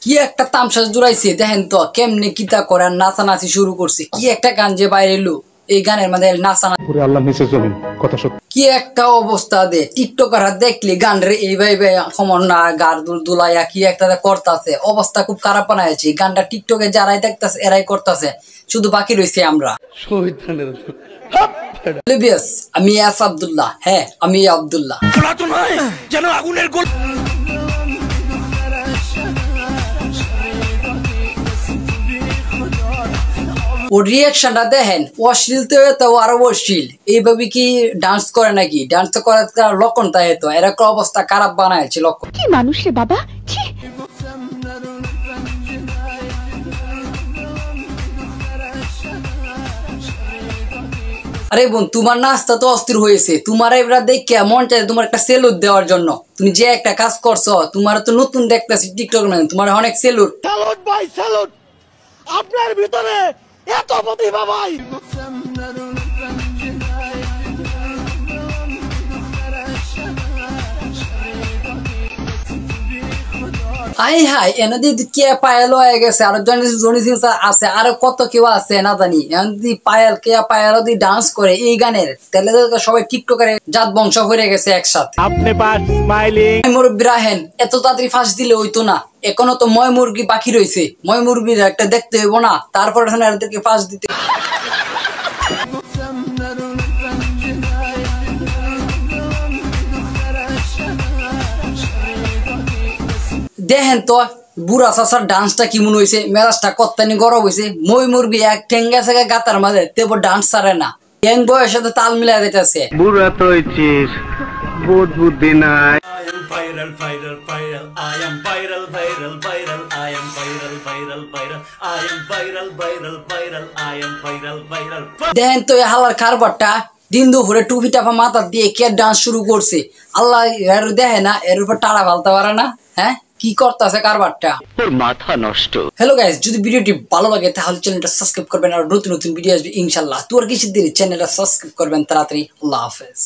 কি একটা তামসা জুড়াইছে দেখেন তো কেমনে কিতা করে নাচানাচি শুরু করছে। কি একটা গান যে বাইরে এলো, এই গানের মধ্যে নাচানা আল্লাহ নিচে জমিন কথা সত্য। কি একটা অবস্থা দে টিকটকাররা দেখলি গান রে এইভাবে খমন না গার দুলাইয়া কি একটা করতেছে, অবস্থা খুব খারাপ বানাইছে। গানটা টিকটকে যারাই দেখতেছে এরাই করতেছে, শুধু বাকি রয়েছে আমরা। আমি ইয়াস আব্দুল্লাহ, হ্যাঁ আমি আব্দুল্লাহ। ওর রিয়াকশনটা দেখেন, অশ্লীল তো আরো অশ্লীল। এইভাবে কি ডান্স করে নাকি? ডান্স করার লক্ষণ তাই তো এরকম অবস্থা খারাপ বানাইছে লক্ষণ। কি মানুষ রে বাবা। আরে বোন, তোমার নাচটা তো অস্থির হয়েছে। তোমার এবার দেখে মন চাই তোমার একটা সেলুট দেওয়ার জন্য। তুমি যে একটা কাজ করছো, তোমার তো নতুন দেখতেছি টিকটক মানে তোমার অনেক সেলুট। স্যালুট ভাই স্যালুট, আপনার ভিতরে এত প্রতিভা ভাই। হাই হাই এনে কে পায়েল হয়ে গেছে, আর জনি সিং আছে, আর কত কেউ আছে না জানি। যদি পায়েল কে পায়েল যদি ডান্স করে এই গানের, তাহলে সবাই টিকটকারে জাত বংশ হয়ে গেছে একসাথে। আপনি পাস স্মাইলিং মুরব্বী রাহেন, এত তাড়াতাড়ি ফাঁস দিলে হইতো না। এখনো তো ময় মুরগি বাকি রয়েছে, ময় মুরগির একটা দেখতে হইব না, তারপরে এদেরকে ফাঁস দিতে। দেখেন তো বুড়া চাচার ডান্সটা কেমন হয়েছে, মেজাজটা কত্তানি গরম হয়েছে। মই মুরগি এক ঠেঙ্গা থেকে গাতার মাঝে তেবো ডান্স ছাড়ে না, ইয়াং বয়ের সাথে তাল মিলাই দিতেছে। বুড়া তো হইছিস, বোধ বুদ্ধি নাই। দেখেন তো হালার কারবারটা, দিন দুপুরে টুপি টাপা মাথা দিয়ে কে ডান্স শুরু করছে। আল্লাহ এর দেখে না, এর উপর টাড়া ফালতে পারে না। হ্যাঁ কি করতেছে কারবারটা, তোর মাথা নষ্ট। হ্যালো গাইস, যদি ভিডিওটি ভালো লাগে তাহলে চ্যানেলটা সাবস্ক্রাইব করবেন, আর নতুন নতুন ভিডিও আসবে ইনশাল্লাহ। তোর কিছু দিন চ্যানেলটা সাবস্ক্রাইব করবেন তাড়াতাড়ি। আল্লাহ হাফেজ।